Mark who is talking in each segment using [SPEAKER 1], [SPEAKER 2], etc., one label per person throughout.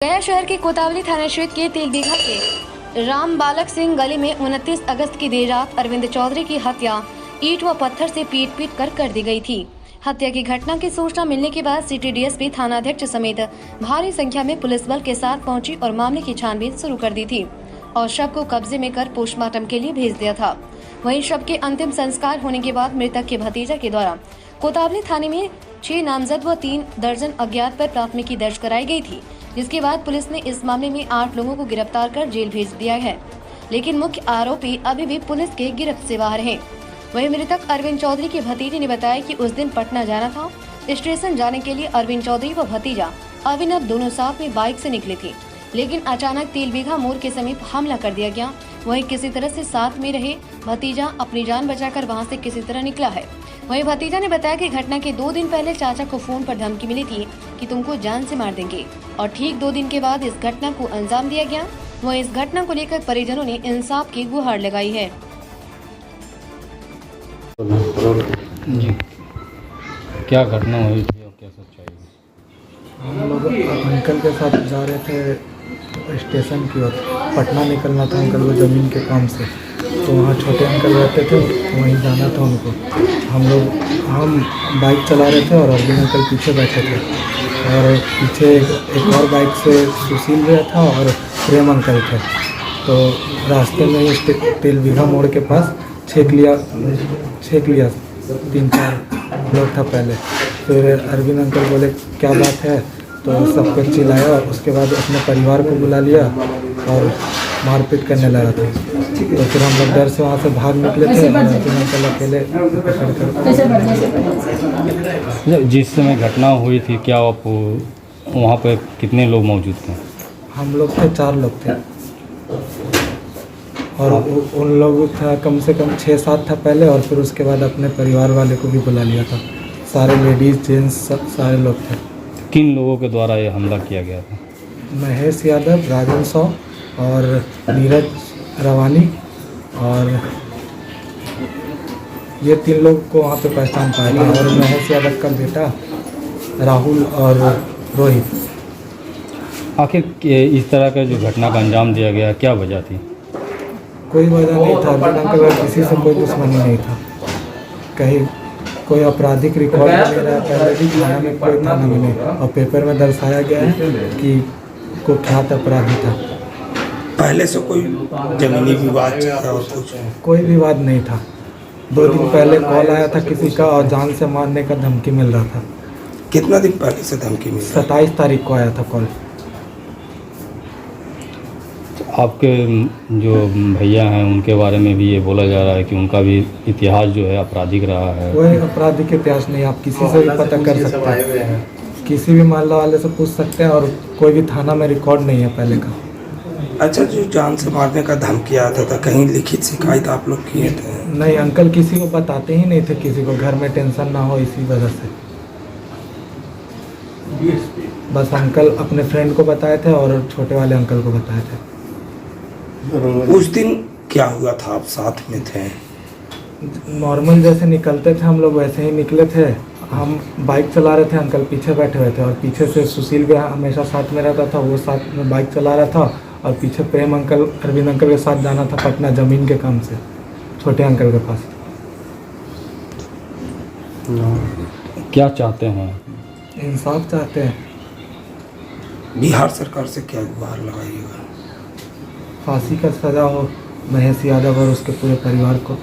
[SPEAKER 1] गया शहर के कोतावली थाना क्षेत्र के तेलबीघा के राम बालक सिंह गली में 29 अगस्त की देर रात अरविंद चौधरी की हत्या ईंट व पत्थर से पीट कर दी गई थी। हत्या की घटना की सूचना मिलने के बाद सिटी डीएसपी थानाध्यक्ष समेत भारी संख्या में पुलिस बल के साथ पहुंची और मामले की छानबीन शुरू कर दी थी और शव को कब्जे में कर पोस्टमार्टम के लिए भेज दिया था। वहीं शव के अंतिम संस्कार होने के बाद मृतक के भतीजा के द्वारा कोतावली थाने में 6 नामजद व 3 दर्जन अज्ञात पर प्राथमिकी दर्ज कराई गई थी, जिसके बाद पुलिस ने इस मामले में 8 लोगों को गिरफ्तार कर जेल भेज दिया है, लेकिन मुख्य आरोपी अभी भी पुलिस के गिरफ्त से बाहर हैं। वहीं मृतक अरविंद चौधरी के भतीजे ने बताया कि उस दिन पटना जाना था। स्टेशन जाने के लिए अरविंद चौधरी व भतीजा अभिनव दोनों साथ में बाइक से निकले थे, लेकिन अचानक तेलबीघा मोड़ के समीप हमला कर दिया गया। वहीं किसी तरह से साथ में रहे भतीजा अपनी जान बचाकर वहां से किसी तरह निकला है। वहीं भतीजा ने बताया कि घटना के 2 दिन पहले चाचा को फोन पर धमकी मिली थी कि तुमको जान से मार देंगे और ठीक 2 दिन के बाद इस घटना को अंजाम दिया गया। वहीं इस घटना को लेकर परिजनों ने इंसाफ की गुहार लगाई है।
[SPEAKER 2] जी, क्या घटना हुई थी और क्या सच्चाई है?
[SPEAKER 3] हम लोग अंकल के साथ जा रहे थे स्टेशन की ओर। पटना निकलना था अंकल को ज़मीन के काम से, तो वहाँ छोटे अंकल रहते थे, वहीं जाना था उनको। हम बाइक चला रहे थे और अरविंद अंकल पीछे बैठे थे और पीछे एक और बाइक से सुशील भैया था और प्रेम अंकल थे। तो रास्ते में ही तेलबीघा मोड़ के पास छेक लिया 3-4 लोग था पहले। फिर अरविंद अंकल बोले क्या बात है, तो सबको चिल्लाया और उसके बाद अपने परिवार को बुला लिया और मारपीट करने लगा था। तो फिर हम लोग डर से वहाँ से भाग निकले थे और अरविंद अंकल अकेले पकड़।
[SPEAKER 2] जिस समय घटना हुई थी क्या आप वहाँ पर कितने लोग मौजूद थे?
[SPEAKER 3] हम लोग थे 4 लोग थे और उन लोग था कम से कम 6-7 था पहले और फिर उसके बाद अपने परिवार वाले को भी बुला लिया था। सारे लेडीज़ जेंट्स सारे लोग थे।
[SPEAKER 2] किन लोगों के द्वारा ये हमला किया गया था?
[SPEAKER 3] महेश यादव, राजन सौ और नीरज रवानी, और ये 3 लोग को वहाँ पे पहचान पाया था। और महेश यादव का बेटा राहुल और रोहित।
[SPEAKER 2] आखिर इस तरह का जो घटना का अंजाम दिया गया क्या वजह थी?
[SPEAKER 3] कोई वजह नहीं था। अरविंद अंकल का किसी से कोई दुश्मनी नहीं था, कहीं कोई आपराधिक रिकॉर्ड नहीं रहा। पहले भी थाना में कोई थाना में नहीं, और पेपर में दर्शाया गया है कि कुख्यात अपराधी था।
[SPEAKER 4] पहले से कोई जमीनी विवाद था और कुछ?
[SPEAKER 3] कोई विवाद नहीं था। 2 दिन पहले कॉल आया था किसी का और जान से मारने का धमकी मिल रहा था।
[SPEAKER 4] कितना दिन पहले से धमकी मिली?
[SPEAKER 3] 27 तारीख को आया था कॉल।
[SPEAKER 2] आपके जो भैया हैं उनके बारे में भी ये बोला जा रहा है कि उनका भी इतिहास जो है आपराधिक रहा है।
[SPEAKER 3] कोई आपराधिक इतिहास नहीं, आप किसी से भी पता कर सकते हैं, किसी भी मोहल्ला वाले से पूछ सकते हैं और कोई भी थाना में रिकॉर्ड नहीं है पहले का।
[SPEAKER 4] अच्छा, जो जान से मारने का धमकी आता था, कहीं लिखित शिकायत आप लोग किए थे?
[SPEAKER 3] नहीं, अंकल किसी को बताते ही नहीं थे, किसी को घर में टेंशन ना हो इसी वजह से। बस अंकल अपने फ्रेंड को बताए थे और छोटे वाले अंकल को बताए थे।
[SPEAKER 4] उस दिन क्या हुआ था? आप साथ में थे?
[SPEAKER 3] नॉर्मल जैसे निकलते थे हम लोग वैसे ही निकले थे। हम बाइक चला रहे थे, अंकल पीछे बैठे हुए थे और पीछे से सुशील भी हमेशा साथ में रहता था, वो साथ में बाइक चला रहा था और पीछे प्रेम अंकल अरविंद अंकल के साथ जाना था पटना ज़मीन के काम से छोटे अंकल के पास।
[SPEAKER 2] क्या चाहते हैं?
[SPEAKER 3] इंसाफ चाहते हैं।
[SPEAKER 4] बिहार सरकार से क्या गुहार लगाइएगा?
[SPEAKER 3] फांसी का सज़ा हो महेश यादव और उसके पूरे परिवार को,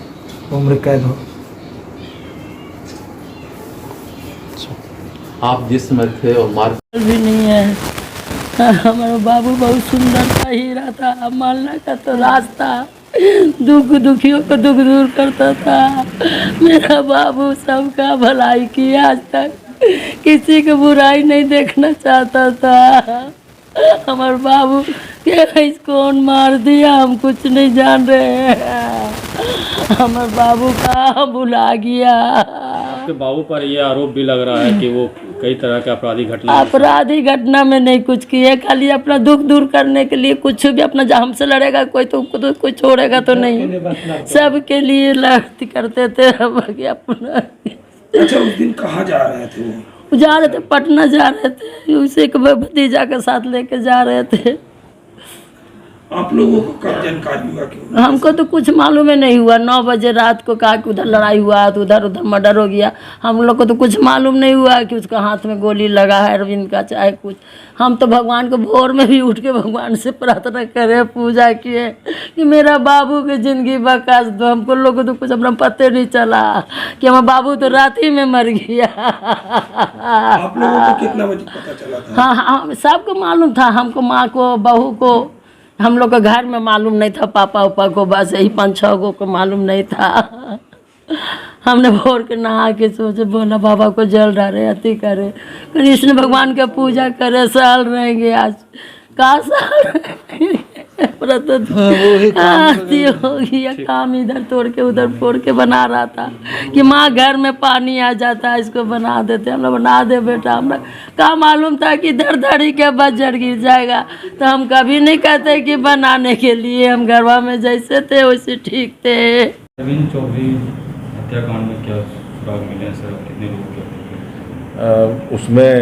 [SPEAKER 3] उम्र कैद हो।
[SPEAKER 5] आप जिस समय थे और मार
[SPEAKER 6] भी नहीं है। हमारा बाबू बहुत सुंदर था, हीरा था, मालना का तो रास्ता दुखियों को दुख दूर करता था। मेरा बाबू सबका भलाई किया, आज तक किसी की बुराई नहीं देखना चाहता था। हमारे बाबू के कौन मार दिया हम कुछ नहीं जान रहे हैं। हमारे बाबू का भुला गया।
[SPEAKER 2] आपके बाबू पर ये आरोप भी लग रहा है कि वो कई तरह के आपराधिक घटना में नहीं कुछ किए, खाली अपना दुख दूर करने के लिए कुछ भी अपना हमसे लड़ेगा कोई तो कोई छोड़ेगा तो नहीं, सबके लिए लड़ती करते थे अपना।
[SPEAKER 4] अच्छा, उस दिन कहाँ जा रहे थे?
[SPEAKER 6] जा रहे थे, पटना जा रहे थे, उसे के भतीजा के साथ लेके जा रहे थे।
[SPEAKER 4] आप लोगों को कब जानकारी हुआ कि
[SPEAKER 6] हमको तो कुछ मालूम ही नहीं हुआ। 9 बजे रात को कहा कि उधर लड़ाई हुआ, तो उधर उधर मर्डर हो गया। हम लोग को तो कुछ मालूम नहीं हुआ कि उसका हाथ में गोली लगा है अरविंद का, चाहे कुछ। हम तो भगवान को भोर में भी उठ के भगवान से प्रार्थना करे, पूजा किए कि मेरा बाबू की ज़िंदगी बकास दो। हमको लोग को तो कुछ अपना पते नहीं चला कि हमारा बाबू तो रात ही में मर गया।
[SPEAKER 4] आप लोगों को कितना बजे पता चला था?
[SPEAKER 6] हाँ, सबको मालूम था, हमको, माँ को, बहू को। हम लोग के घर में मालूम नहीं था, पापा उपा को बस यही 5-6 गो को मालूम नहीं था। हमने भोर के नहा के सोचे, बोला बाबा को जल डाले, अति करे, कृष्ण भगवान का पूजा करे, साल रहेंगे आज का साल आरती होगी। काम इधर तोड़ के उधर फोड़ के बना रहा था कि माँ घर में पानी आ जाता है, इसको बना देते। हम लोग बना दे बेटा, हमरा का मालूम था कि धड़ धड़ी के बजट गिर जाएगा, तो हम कभी नहीं कहते कि बनाने के लिए। हम घरवा में जैसे थे वैसे ठीक थे।
[SPEAKER 7] अरविंद चौधरी हत्याकांड में क्या सुराग मिले सर? कितने लोगों के?
[SPEAKER 8] उसमें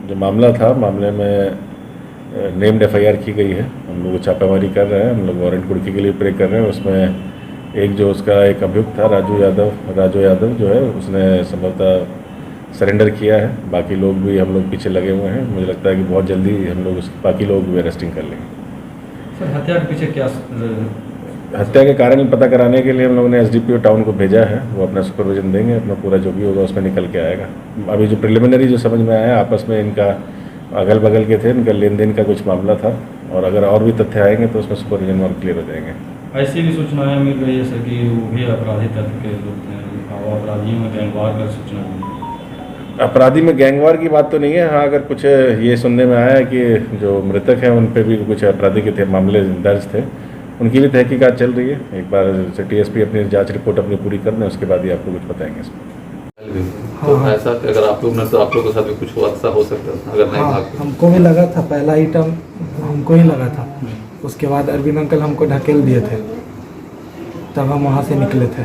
[SPEAKER 8] जो मामला था, मामले में नेम्ड FIR की गई है। हम लोग छापेमारी कर रहे हैं, हम लोग वारंट कुर्की के लिए प्रे कर रहे हैं। उसमें एक जो उसका एक अभियुक्त था राजू यादव जो है, उसने संभवतः सरेंडर किया है। बाकी लोग भी हम लोग पीछे लगे हुए हैं। मुझे लगता है कि बहुत जल्दी हम लोग बाकी लोग भी अरेस्टिंग कर लेंगे।
[SPEAKER 7] सर हत्या के पीछे क्या?
[SPEAKER 8] हत्या के कारण पता कराने के लिए हम लोगों ने SDPO टाउन को भेजा है। वो अपना सुपरविजन देंगे, अपना पूरा जो भी होगा उसमें निकल के आएगा। अभी जो प्रिलिमिनरी जो समझ में आया, आपस में इनका अगल बगल के थे, इनका लेन देन का कुछ मामला था, और अगर और भी तथ्य आएंगे तो उसमें सुपरविजन और क्लियर हो जाएंगे।
[SPEAKER 7] ऐसी भी सूचनाएं मिल रही है सर कि वो भी अपराधी तत्व के लोग थे, और अपराधियों में गैंगवार का सूचना मिली।
[SPEAKER 8] अपराधी में गैंगवार की बात तो नहीं है। हाँ, अगर कुछ ये सुनने में आया है कि जो मृतक हैं उन पर भी कुछ अपराधी के थे मामले दर्ज थे, उनकी भी तहकीकात चल रही है। एक बार TSP अपनी जांच रिपोर्ट अपनी पूरी कर दें, उसके बाद ही आपको कुछ बताएंगे इसमें।
[SPEAKER 5] तो ऐसा कि अगर आप लोग ने, तो आप लोगों के साथ भी कुछ हादसा हो सकता था अगर नहीं भागते?
[SPEAKER 3] हमको भी लगा था, पहला ही टर्म हमको ही लगा था। उसके बाद अरविंद अंकल हमको ढकेल दिए थे, तब हम वहाँ से निकले थे।